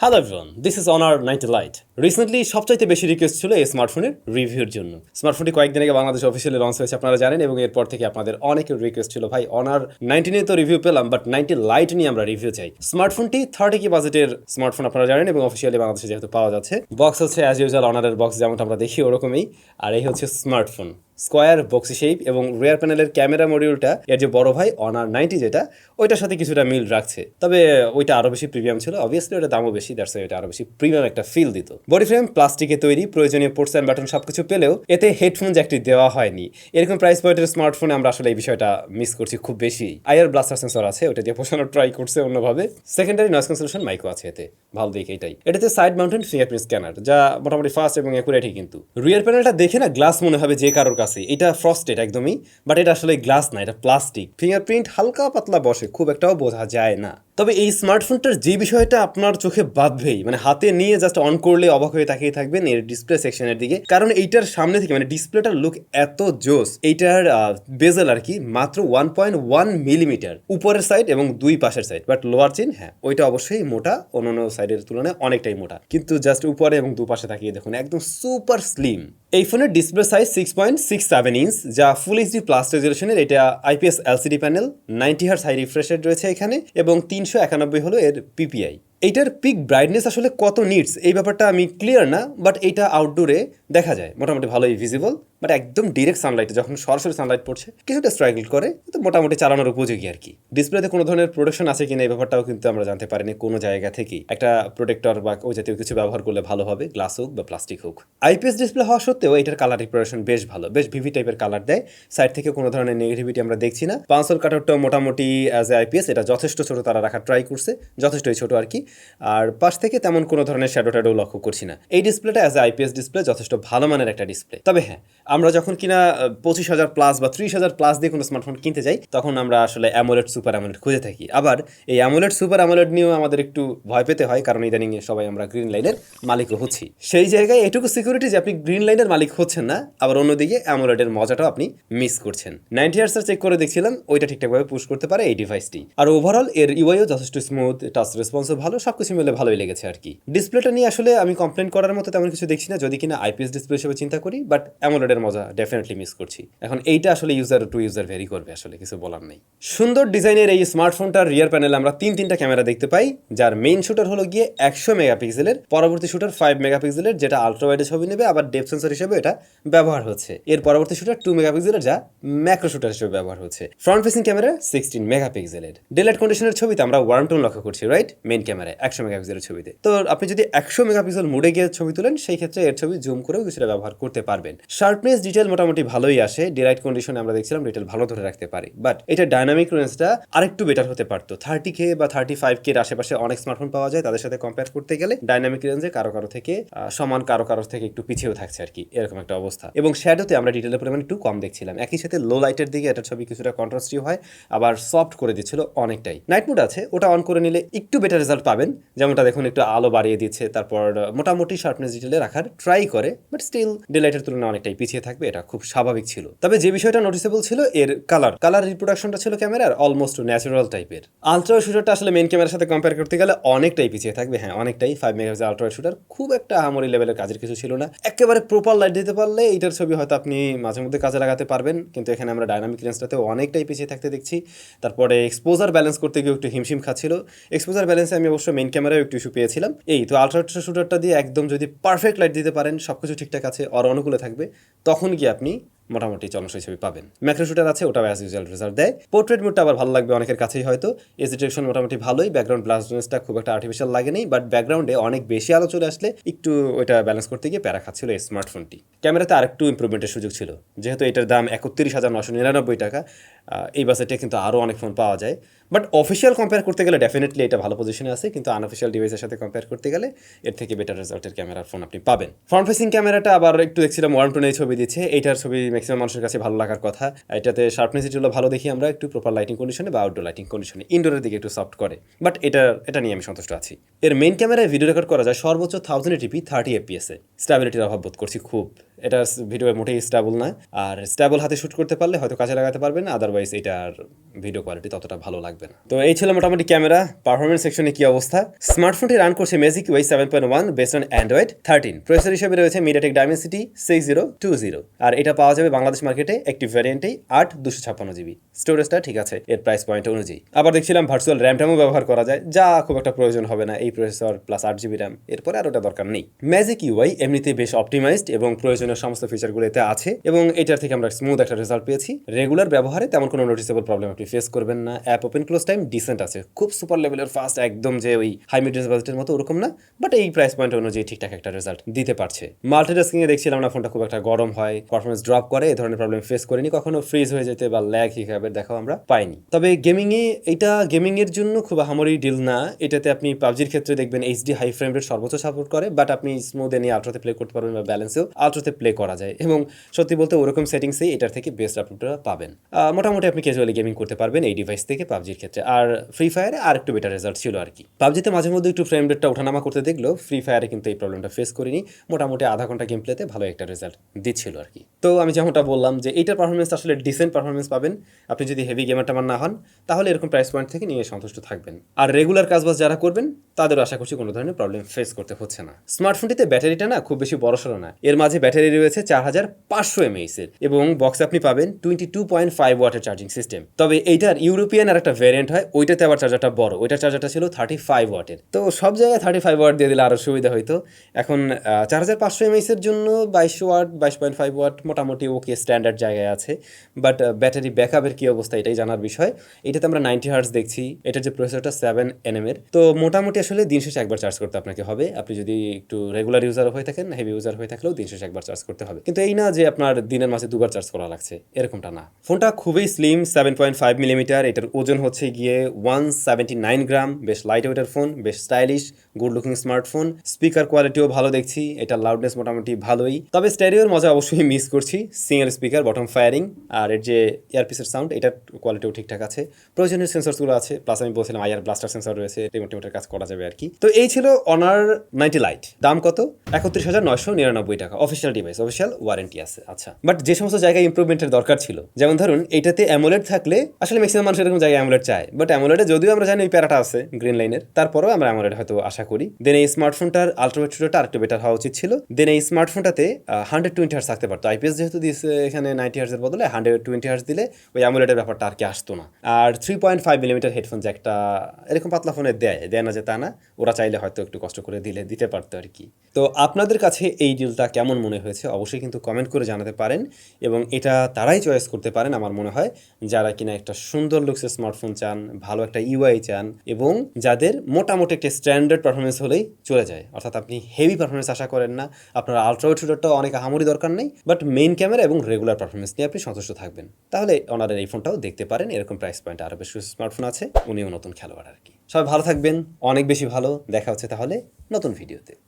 Hello everyone, this is honour 90 light. Recently সবচাইতে বেশি request ছিল এই স্মার্টফোনের রিভিউর জন্য। স্মার্টফোনটি কয়েকদিন আগে বাংলাদেশ অফিসিয়ালি লঞ্চ হয়েছে, আপনারা জানেন, এবং এরপর থেকে আপনাদের অনেকের রিকোয়েস্ট ছিল, ভাই অনার 90 নিয়ে তো রিভিউ পেলাম, বাট 90 লাইট নিয়ে আমরা রিভিউ চাই। স্মার্টফোনটি 30 কি বাজেটের স্মার্টফোন, আপনারা জানেন, এবং অফিসিয়ালি বাংলাদেশে যেহেতু পাওয়া যাচ্ছে। বক্স হচ্ছে অ্যাজ ইউজুয়াল অনারের বক্স যেমনটা আমরা দেখি ওরকমই, আর এই হচ্ছে স্মার্টফোন স্কোয়ার বক্সি শেপ, এবং রিয়ার প্যানেলের ক্যামেরা মডিউলটা এর যে বড় ভাই অনার 90 যেটা, ওইটার সাথে কিছুটা মিল রাখছে, তবে ওইটা আরো বেশি প্রিমিয়াম ছিল। অবভিয়াসলি ওটা দামও বেশি, দ্যাটস ওয়াই এটা আরো বেশি প্রিমিয়াম একটা ফিল দিত। বডি ফ্রেম প্লাস্টিকে তৈরি, প্রয়োজনীয় পোর্টস অ্যান্ড বাটন সবকিছু পেলেও এতে হেডফোন জ্যাকটি দেওয়া হয়নি। এরকম প্রাইস পয়েন্টের স্মার্টফোনে আমরা আসলে এই বিষয়টা মিস করছি খুব বেশি। আইআর ব্লাস্টার সেন্সর আছে, ওটা দিয়ে পোষানোর ট্রাই করছে অন্যভাবে। সেকেন্ডারি নয়েজ ক্যান্সেলেশন মাইকও আছে এতে, ভালো দিক এটাই। এটাতে সাইড মাউন্টেন ফিঙ্গারপ্রিন্ট স্ক্যানার, যা মোটামুটি ফাস্ট এবং অ্যাকুরেটই। কিন্তু রিয়ার প্যানেলটা দেখে না গ্লাস মনে হবে যে কারোর কাছে, এটা ফ্রস্টেড একদমই, বাট এটা আসলে গ্লাস না, এটা প্লাস্টিক। ফিঙ্গারপ্রিন্ট হালকা পাতলা বসে, খুব একটাও বোঝা যায় না। তবে এই স্মার্টফোনটার যে বিষয়টা আপনার চোখে বাঁধবেই, মানে হাতে নিয়ে জাস্ট অন করলে অবাক হয়ে তাকিয়ে থাকবেন এর ডিসপ্লে সেকশনের দিকে, কারণ এইটার সামনে থেকে মানে ডিসপ্লেটার লুক এত জোস। এইটার বেজেল আর কি মাত্র 1.1 মিলিমিটার উপরের সাইড এবং দুই পাশের সাইড, বাট লোয়ার চিন হ্যাঁ ওইটা অবশ্যই মোটা, অন্যান্য সাইডের তুলনায় অনেকটাই মোটা, কিন্তু জাস্ট উপরে এবং দুপাশে তাকিয়ে দেখুন একদম সুপার স্লিম। এই ফোনের ডিসপ্লে সাইজ 6.67 ইঞ্চ, যা ফুল এইচডি প্লাস রেজলিউশনের। এটা IPS LCD panel, 90 hertz high refresh rate রয়েছে এখানে, এবং 391 হলো এর পিপিআই। এইটার পিক ব্রাইটনেস আসলে কত নিটস এই ব্যাপারটা আমি ক্লিয়ার না, বাট এইটা আউটডোরে দেখা যায় মোটামুটি ভালোই ভিজিবল, বাট একদম ডিরেক্ট সানলাইটে যখন সরাসরি সানলাইট পড়ছে কিছুটা স্ট্রাগল করে, কিন্তু মোটামুটি চালানোর উপযোগী আর কি। ডিসপ্লেতে কোনো ধরনের প্রোটেকশন আছে কিনা এই ব্যাপারটাও কিন্তু আমরা জানতে পারিনি কোনো জায়গা থেকেই। একটা প্রোটেক্টর বা ওই জাতীয় কিছু ব্যবহার করলে ভালো হবে, গ্লাস হোক বা প্লাস্টিক হোক। আইপিএস ডিসপ্লে হওয়া সত্ত্বেও এটার কালার রিপ্রেজেন্টেশন বেশ ভালো, বেশ ভিভি টাইপের কালার দেয়। সাইড থেকে কোনো ধরনের নেগেটিভিটি আমরা দেখছি না। পাঁচল কাটারটাও মোটামুটি অ্যাজ এ আইপিএস এটা যথেষ্ট ছোট তারা রাখার ট্রাই করছে, যথেষ্টই ছোট আর কি। আর পাশ থেকে তেমন কোনো ধরনের শ্যাডো ট্যাডো লক্ষ্য করছি না। এই ডিসপ্লেটা অ্যাজ এ আইপিএস ডিসপ্লে যথেষ্ট ভালো মানের একটা ডিসপ্লে। তবে হ্যাঁ, আমরা যখন কিনা 25,000 প্লাস বা 30,000 প্লাস দিয়ে কোনো স্মার্টফোন কিনতে যাই, তখন আমরা আসলে অ্যামোলেড সুপার অ্যামোলেড খুঁজে থাকি। আবার এই অ্যামোলেড সুপার অ্যামোলেড নিয়েও আমাদের একটু ভয় পেতে হয়, কারণ ইদানিং সবাই আমরা গ্রিন লাইনের মালিকও হচ্ছি। সেই জায়গায় এটুকু সিকিউরিটি যে আপনি গ্রিন লাইনের মালিক হচ্ছেন না, আবার অন্যদিকে অ্যামোলেডের মজাটাও আপনি মিস করছেন। 90 হার্টজ চেক করে দেখছিলাম, ওইটা ঠিকঠাকভাবে পুশ করতে পারে এই ডিভাইসটি। আর ওভারঅল এর ইউআইও যথেষ্ট স্মুথ, টাচ রেসপন্সও ভালো, সবকিছু মিলে ভালোই লেগেছে আর কি। ডিসপ্লেটা নিয়ে আসলে আমি কমপ্লেন করার মতো তেমন কিছু দেখছি না, যদি কিনা আইপিএস ডিসপ্লে হিসেবে চিন্তা করি, বাট অ্যামোলেডের মজা ডেফিনেটলি মিস করছি। এখন এইটা আসলে ইউজার টু ইউজার ভেরি করবে, আসলে কিছু বলার নেই। সুন্দর ডিজাইনের এই স্মার্টফোনটার রিয়ার প্যানেলে আমরা তিনটা ক্যামেরা দেখতে পাই, যার মেইন শুটার হলো গিয়ে 100 মেগাপিক্সেলের, পরবর্তী শুটার 5 মেগাপিক্সেলের, যেটা আলট্রা ওয়াইডে ছবি নেবে, আবার ডেপথ সেন্সর হিসেবে এটা ব্যবহার হচ্ছে। এর পরবর্তী শুটার 2 মেগাপিক্সেলের, যা ম্যাক্রো শুটার হিসেবে ব্যবহার হচ্ছে। ফ্রন্ট ফেসিং ক্যামেরা 16 মেগাপিক্সেলের। ডেলাইট কন্ডিশনের ছবিতে আমরা ওয়ার্ম টোন লক্ষ্য করছি, রাইট? মেইন ক্যামেরায় 100 মেগাপিক্সেলের ছবিতে। তো আপনি যদি 100 মেগাপিক্সেল মোডে গিয়ে ছবি তুলেন, সেই ক্ষেত্রে এর ছবি জুম করেও কিছুটা ব্যবহার করতে পারবেন। শার্পনেস ডিটেল মোটামুটি ভালোই আসে, ডেলাইট কন্ডিশনে আমরা দেখছিলাম ডিটেল ভালো ধরে রাখতে পারি, বাট এটা ডাইনামিক রেঞ্জটা আরেকটু বেটার হতে পারতো। 30K বা 35K এর আশেপাশে অনেক স্মার্টফোন পাওয়া যায়, তাদের সাথে কম্পেয়ার করতে গেলে ডাইনামিক রেঞ্জে কারো থেকে সমান, কারো থেকে একটু পিছিয়েও থাকছে আর কি, এরকম একটা অবস্থা। এবং শ্যাডোতে আমরা ডিটেলের পরিমাণ একটু কম দেখছিলাম। একই সাথে লো লাইটের দিকে এটার ছবি কিছুটা কন্ট্রাস্টিভ হয়, আবার সফট করে দিচ্ছিল অনেকটাই। নাইট মোড আছে, ওটা অন করে নিলে একটু বেটার রেজাল্ট পাবেন, যেমনটা দেখুন একটু আলো বাড়িয়ে দিচ্ছে, তারপর মোটামুটি শার্পনেস ডিটেলে রাখার ট্রাই করে, বাট স্টিল ডিলাইটের তুলনায় অনেকটাই পিছিয়ে থাকবে, এটা খুব স্বাভাবিক ছিল। তবে যে বিষয়টা নোটিসেবল ছিল, এর কালার রিপ্রোডাকশনটা ছিল ক্যামেরার অলমোস্ট ন্যাচারাল টাইপের। আলট্রা শুটারটা আসলে মেইন ক্যামেরার সাথে কম্পেয়ার করতে গেলে অনেকটাই পিছিয়ে থাকবে, হ্যাঁ অনেকটাই। 5 মেগাপিক্সেল আলট্রা শুটার খুব একটা আহামরি লেভেলের কাজের কিছু ছিল না। একেবারে প্রপার লাইট দিতে পারলে এইটার ছবি হয়তো আপনি মাঝে মধ্যে কাজে লাগাতে পারবেন, কিন্তু এখানে আমরা ডাইনামিক রেঞ্জটাতে অনেকটাই পিছিয়ে থাকতে দেখছি। তারপরে এক্সপোজার ব্যালেন্স করতে গিয়ে একটু হিমশিম খাচ্ছিল। এক্সপোজার ব্যালেন্সে আমি অবশ্য মেইন ক্যামেরায় একটু ইস্যু পেয়েছিলাম। এই তো আলট্রা শুটারটা দিয়ে একদম যদি পারফেক্ট লাইট দিতে পারেন, সবকিছু ঠিকঠাক আছে, আর অনুকূলে থাকবে, তখন গিয়ে আপনি মোটামুটি চলনসই ছবি পাবেন। ম্যাক্রো শুটার আছে, ওটাও অ্যাজ ইউজুয়াল রেজাল্ট দেয়। পোর্ট্রেট মোডটা আবার ভালো লাগবে অনেকের কাছেই হয়তো। এজ ডিটেকশন মোটামুটি ভালোই, ব্যাকগ্রাউন্ড ব্লাস্টনেসটা খুব একটা আর্টিফিশিয়াল লাগেনি, বাট ব্যাকগ্রাউন্ডে অনেক বেশি আলো চলে আসলে একটু ওইটা ব্যালেন্স করতে গিয়ে প্যারা খাচ্ছিল এই স্মার্টফোনটি। ক্যামেরাতে আরেকটু ইমপ্রুভমেন্টের সুযোগ ছিল, যেহেতু এটার দাম 31,999 টাকা। এই বাজেটে কিন্তু আরও অনেক ফোন পাওয়া যায়, বাট অফিসিয়াল কম্পেয়ার করতে গেলে ডেফিনেটলি এটা ভালো পজিশনে আছে, কিন্তু আনঅফিসিয়াল ডিভাইসের সাথে কম্পেয়ার করতে গেলে এর থেকে বেটার রেজাল্টের ক্যামেরার ফোন আপনি পাবেন। ফ্রন্ট ফেসিং ক্যামেরাটা আবার একটু দেখছিলাম ওয়ার্ম টোনে ছবি দিচ্ছে, এইটার ছবি ম্যাক্সিমাম মানুষের কাছে ভালো লাগার কথা। এটাতে শার্পনেস ডিটেলও ভালো দেখি আমরা, একটু প্রপার লাইটিং কন্ডিশনে বা আউটডোর লাইটিং কন্ডিশনে, ইনডোরের দিকে একটু সফট করে, বাট এটা নিয়ে আমি সন্তুষ্ট আছি। এর মেইন ক্যামেরায় ভিডিও রেকর্ড করা যায় সর্বোচ্চ 1080p 30 fps এ। স্টেবিলিটির অভাব বোধ করছি খুব, এটার ভিডিও মোটেই স্টেবল না, আর স্টেবল হাতে শ্যুট করতে পারলে হয়তো কাজে লাগাতে পারবেন, আদারওয়াইজ এটার ভিডিও কোয়ালিটি ততটা ভালো লাগবে না। তো এই ছিল মোটামুটি ক্যামেরা পারফরমেন্স সেকশনে কি অবস্থা। স্মার্টফোনটি রান করছে magic Y 7.1 based on Android 13। Processor হিসেবে রয়েছে মিডিয়াটেক ডাইমেনসিটি 6020, আর এটা পাওয়া যাবে বাংলাদেশ মার্কেটে একটি ভ্যারিয়েন্টেই 8/256 GB। স্টোরেজটা ঠিক আছে এর প্রাইস পয়েন্ট অনুযায়ী। আবার দেখছিলাম ভার্চুয়াল র্যামটামও ব্যবহার করা যায়, যা খুব একটা প্রয়োজন হবে না এই প্রসেসর প্লাস 8 GB র্যাম, এরপরে আর ওটা দরকার নেই। ম্যাজিক ইউআই এমনিতে বেশ অপটিমাইজড এবং প্রয়োজনীয় সমস্ত ফিচারগুলো এতে আছে, এবং এটার থেকে আমরা স্মুথ একটা রেজাল্ট পেয়েছি। রেগুলার ব্যবহারে তেমন কোনো নোটিসেবল প্রবলেম আপনি ফেস করবেন না। App open close time decent আছে, খুব সুপার লেভেলের ফাস্ট একদম যে ওই হাই মিড রেঞ্জ বাজেটের মতো ওরকম না, বাট এই প্রাইস পয়েন্ট অনুযায়ী ঠিকঠাক একটা রেজাল্ট দিতে পারছে। মাল্টিটাস্কিং এ দেখছিলাম না ফোনটা খুব একটা গরম হয়, পারফরমেন্স ড্রপ করে, এই ধরনের প্রবলেম ফেস করিনি কখনো। ফ্রিজ হয়ে যেতে বা ল্যাগ হিসাবে দেখাও আমরা পাইনি। তবে গেমিং এর জন্য খুব আহামরি ডিল না। এটাতে আপনি পাবজির ক্ষেত্রে দেখবেন এইচডি হাই ফ্রেম রেট সর্বোচ্চ সাপোর্ট করে, বাট আপনি স্মুথ নিয়ে আলট্রাতে প্লে করতে পারবেন বা ব্যালেন্সেও আলট্রাতে প্লে করা যায়, এবং সত্যি বলতে ওরকম সেটিংসেই এটার থেকে বেস্ট আপলোডটা পাবেন। মোটামুটি আপনি ক্যাজুয়ালি গেমিং করতে পারবেন এই ডিভাইস থেকে পাবজির ক্ষেত্রে। আর ফ্রি ফায়ারে আর একটু বেটার রেজাল্ট ছিল আর কি। পাবজিতে মাঝে মধ্যে একটু ফ্রেম রেটটা ওঠানামা করতে দেখলেও ফ্রি ফায়ারে কিন্তু এই প্রবলেমটা ফেস করিনি। মোটামুটি আধা ঘন্টা গেম প্লেতে ভালো একটা রেজাল্ট দিচ্ছিল আর কি। তো আমি যেমনটা বললাম যে এইটার পারফরমেন্স আসলে ডিসেন্ট পারফরমেন্স পাবেন। আপনি যদি হেভি গেমার টেমার না হন তাহলে এরকম প্রাইস পয়েন্ট থেকে নিয়ে সন্তুষ্ট থাকবেন। আর রেগুলার কাজবাজ যারা করবেন তাদেরও আশা করছি কোনো ধরনের প্রবলেম ফেস করতে হচ্ছে না। স্মার্টফোনটিতে ব্যাটারিটা না খুব বেশি বড়সড় না, এর মাঝে ব্যাটারি রয়েছে 4500 mAh এর, এবং বক্সে আপনি পাবেন 22.5 ওয়াটের চার্জিং সিস্টেম। তবে এইটার ইউরোপিয়ান আর একটা ভ্যারিয়েন্ট হয়, ওইটাতে আবার চার্জারটা বড়, ওইটার চার্জারটা ছিল 35 ওয়াটের। তো সব জায়গায় 35 ওয়াট দিয়ে দিলে আরও সুবিধা হইতো। এখন 4500 mAh এর জন্য 22 ওয়াট 22.5 ওয়াট মোটামুটি ওকে স্ট্যান্ডার্ড জায়গায় আছে, বাট ব্যাটারি ব্যাকআপের কী অবস্থা এটাই জানার বিষয়। এটাতে আমরা 90 হার্টজ দেখছি, এটার যে প্রসেসরটা 7nm এর। তো মোটামুটি আসলে দিন শেষে একবার চার্জ করতে আপনাকে হবে, আপনি যদি একটু রেগুলার ইউজার হয়ে থাকেন, হেভি ইউজার হয়ে থাকলেও দিন শেষে একবার চার্জ করতে হবে, কিন্তু এই না যে আপনার দিনের মাঝে দুবার চার্জ করা লাগছে, এরকমটা না। ফোনটা খুবই স্লিম, 7.5mm, এটার ওজন হচ্ছে গিয়ে 179 গ্রাম। বেশ লাইট ওয়েটের ফোন, বেশ stylish, good looking smartphone. Speaker কোয়ালিটিও ভালো দেখছি, এটা লাউডনেস মোটামুটি ভালোই। তবে স্টেরিওর মজা অবশ্যই মিস করছি, সিঙ্গেল স্পিকার, বটম ফায়ারিং, আর এর যে ইয়ারপিসের সাউন্ড এটার কোয়ালিটিও ঠিকঠাক আছে। প্রয়োজনীয় সেন্সরসগুলো আছে, প্লাস আমি বলছিলাম আইআর ব্লাস্টার সেন্সর রয়েছে, রিমোটের কাজ করা যাবে আর কি। তো এই ছিল অনার 90 লাইট। দাম কত? 31,999 টাকা। অফিসিয়াল ডিভাইস, অফিসিয়াল ওয়ারেন্টি আছে। আচ্ছা, বাট যে সমস্ত জায়গায় ইমপ্রুভমেন্টের দরকার ছিল, যেমন ধরুন এইটাতে অ্যামোলেড থাকলে আসলে ম্যাক্সিমাম মানুষ এরকম জায়গায় অ্যামোলেড চায়, বাট অ্যামোলেডে যদিও আমরা জানি ওই প্যারাটা আছে গ্রিন লাইনের, তারপরেও আমরা অ্যামোলেড হয়তো আশা করি। দেন এই স্মার্টফোনটার আলট্রাওয়াইড শুটারটা আরেকটু বেটার হওয়া উচিত ছিল। দেন এই স্মার্টফোনটাতে 120 হার্টজ থাকতে পারতো, আইপিএস যেহেতু দিয়েছে এখানে 90 হার্টজের বদলে 120 হার্টজ দিলে ওই অ্যামোলেডের ব্যাপারটা আর কি আসতো না। আর 3.5mm হেডফোন জ্যাকটা এরকম পাতলা ফোনে দেয় না যে তা না, ওরা চাইলে হয়তো একটু কষ্ট করে দিতে পারতো আর কি। তো আপনাদের কাছে এই ডিলটা কেমন মনে হয়েছে অবশ্যই কিন্তু কমেন্ট করে জানাতে পারেন, এবং এটা তারাই চয়েস করতে পারেন আমার মনে হয় যারা কিনা একটা সুন্দর লুকসের স্মার্টফোন চান, ভালো একটা ইউআই চান, এবং যাদের মোটামুটি একটা স্ট্যান্ডার্ড পারফরমেন্স হলেই চলে যায়। অর্থাৎ আপনি হেভি পারফরমেন্স আশা করেন না, আপনার আলট্রাওয়াইড শুটারটাও অনেক আহামরি দরকার নেই, বাট মেইন ক্যামেরা এবং রেগুলার পারফরমেন্স নিয়ে আপনি সন্তুষ্ট থাকবেন, তাহলে অনারের এই ফোনটাও দেখতে পারেন। এরকম প্রাইস পয়েন্টে আরও বেশ স্মার্টফোন আছে, উনিও নতুন খেলোয়াড় আর কি। সবাই ভালো থাকবেন, অনেক বেশি ভালো। দেখা হচ্ছে তাহলে নতুন ভিডিওতে।